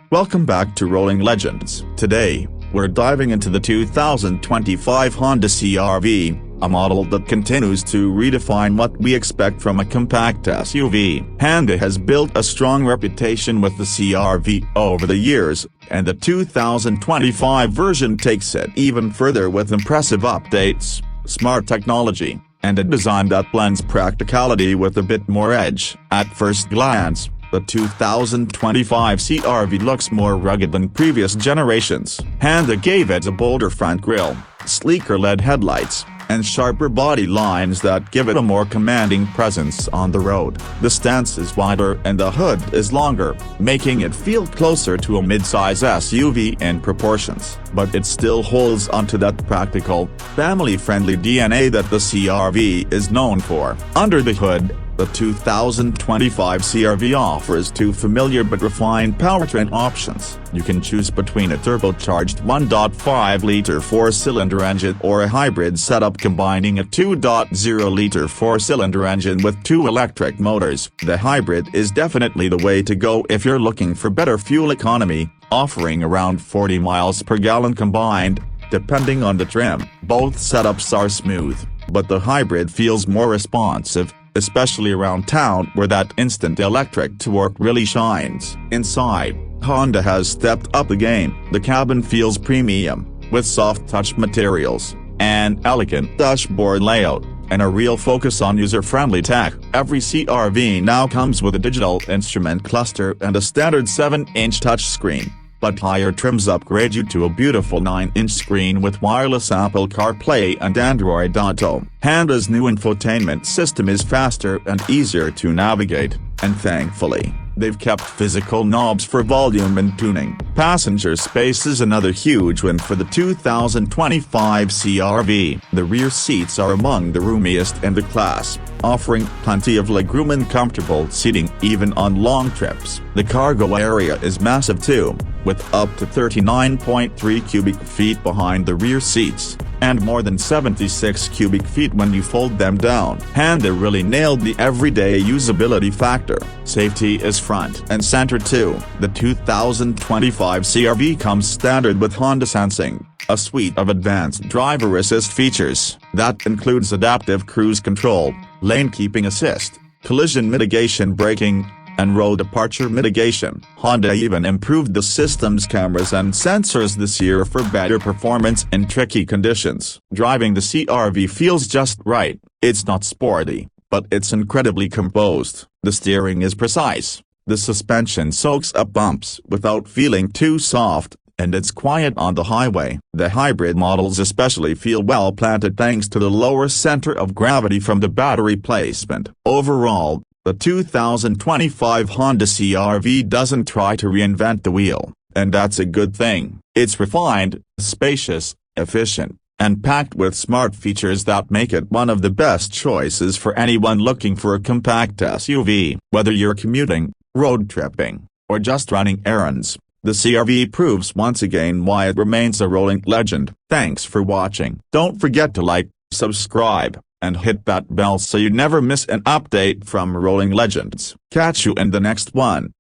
Welcome back to Rolling Legends. Today, we're diving into the 2025 Honda CR-V, a model that continues to redefine what we expect from a compact SUV. Honda has built a strong reputation with the CR-V over the years, and the 2025 version takes it even further with impressive updates, smart technology, and a design that blends practicality with a bit more edge. At first glance, the 2025 CR-V looks more rugged than previous generations. Honda gave it a bolder front grille, sleeker LED headlights, and sharper body lines that give it a more commanding presence on the road. The stance is wider and the hood is longer, making it feel closer to a mid-size SUV in proportions. But it still holds onto that practical, family-friendly DNA that the CR-V is known for. Under the hood, the 2025 CR-V offers two familiar but refined powertrain options. You can choose between a turbocharged 1.5-liter four-cylinder engine or a hybrid setup combining a 2.0-liter four-cylinder engine with two electric motors. The hybrid is definitely the way to go if you're looking for better fuel economy, offering around 40 miles per gallon combined, depending on the trim. Both setups are smooth, but the hybrid feels more responsive, especially around town where that instant electric torque really shines. Inside, Honda has stepped up the game. The cabin feels premium, with soft touch materials, an elegant dashboard layout, and a real focus on user-friendly tech. Every CR-V now comes with a digital instrument cluster and a standard 7-inch touchscreen, but higher trims upgrade you to a beautiful 9-inch screen with wireless Apple CarPlay and Android Auto. Honda's new infotainment system is faster and easier to navigate, and thankfully, they've kept physical knobs for volume and tuning. Passenger space is another huge win for the 2025 CR-V. The rear seats are among the roomiest in the class, offering plenty of legroom and comfortable seating even on long trips. The cargo area is massive too, with up to 39.3 cubic feet behind the rear seats, and more than 76 cubic feet when you fold them down. Honda really nailed the everyday usability factor. Safety is front and center too. The 2025 CR-V comes standard with Honda Sensing, a suite of advanced driver assist features that includes adaptive cruise control, lane keeping assist, collision mitigation braking, and road departure mitigation. Honda even improved the system's cameras and sensors this year for better performance in tricky conditions. Driving the CR-V feels just right. It's not sporty, but it's incredibly composed. The steering is precise, the suspension soaks up bumps without feeling too soft, and it's quiet on the highway. The hybrid models especially feel well planted thanks to the lower center of gravity from the battery placement. Overall, the 2025 Honda CR-V doesn't try to reinvent the wheel, and that's a good thing. It's refined, spacious, efficient, and packed with smart features that make it one of the best choices for anyone looking for a compact SUV. Whether you're commuting, road tripping, or just running errands, the CR-V proves once again why it remains a rolling legend. Thanks for watching. Don't forget to like, subscribe, and hit that bell so you never miss an update from Rolling Legends. Catch you in the next one.